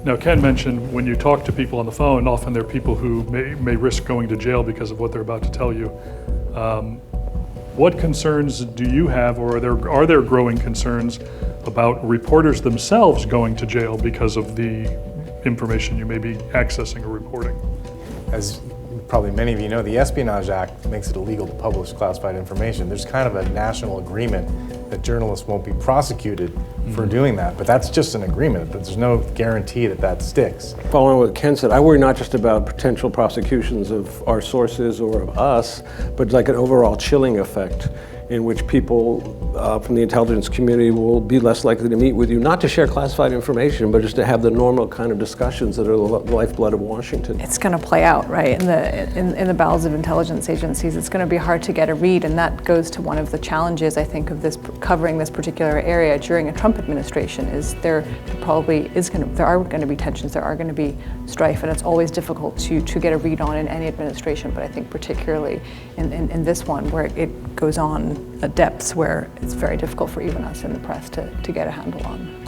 Now, Ken mentioned when you talk to people on the phone, often they're people who may risk going to jail because of what they're about to tell you. What concerns do you have, or are there growing concerns about reporters themselves going to jail because of the information you may be accessing or reporting? As probably many of you know, the Espionage Act makes it illegal to publish classified information. There's kind of a national agreement that journalists won't be prosecuted for doing that, but that's just an agreement. There's no guarantee that that sticks. Following what Ken said, I worry not just about potential prosecutions of our sources or of us, but like an overall chilling effect in which people from the intelligence community will be less likely to meet with you, not to share classified information, but just to have the normal kind of discussions that are the lifeblood of Washington. It's going to play out, right, in the bowels of intelligence agencies. It's going to be hard to get a read, and that goes to one of the challenges, I think, of this covering this particular area during a Trump administration. Is there are going to be tensions, there are going to be strife, and it's always difficult to get a read on in any administration. But I think particularly in this one, where it goes on depths where it's very difficult for even us in the press to get a handle on.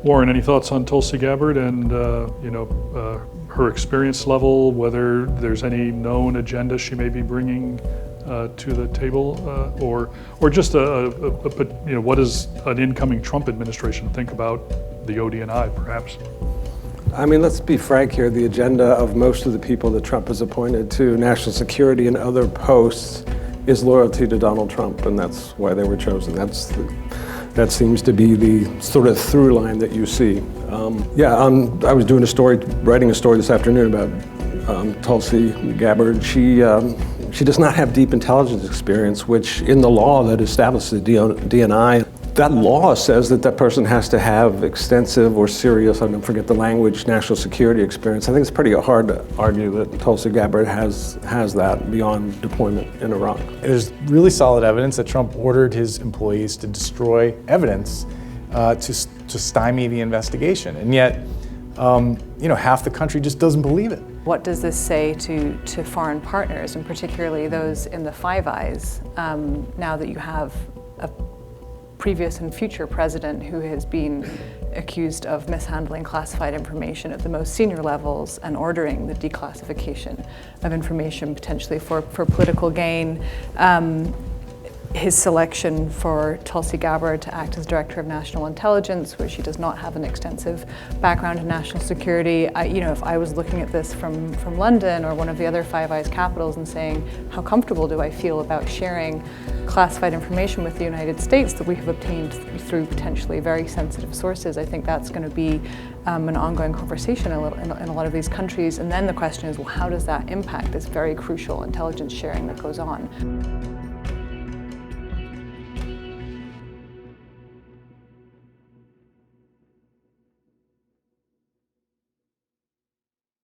Warren, any thoughts on Tulsi Gabbard and her experience level, whether there's any known agenda she may be bringing to the table, or just what does an incoming Trump administration think about the ODNI, perhaps? I mean, let's be frank here. The agenda of most of the people that Trump has appointed to national security and other posts is loyalty to Donald Trump, and that's why they were chosen. That seems to be the sort of through line that you see. I was writing a story this afternoon about Tulsi Gabbard. She does not have deep intelligence experience, which in the law that establishes the DNI, that law says that person has to have extensive or serious, I don't forget the language, national security experience. I think it's pretty hard to argue that Tulsi Gabbard has that beyond deployment in Iraq. There's really solid evidence that Trump ordered his employees to destroy evidence to stymie the investigation. And yet, half the country just doesn't believe it. What does this say to foreign partners, and particularly those in the Five Eyes, now that you have a previous and future president who has been accused of mishandling classified information at the most senior levels and ordering the declassification of information potentially for political gain. His selection for Tulsi Gabbard to act as Director of National Intelligence, where she does not have an extensive background in national security. If I was looking at this from London or one of the other Five Eyes capitals and saying, how comfortable do I feel about sharing classified information with the United States that we have obtained through potentially very sensitive sources, I think that's going to be an ongoing conversation in a lot of these countries. And then the question is, well, how does that impact this very crucial intelligence sharing that goes on?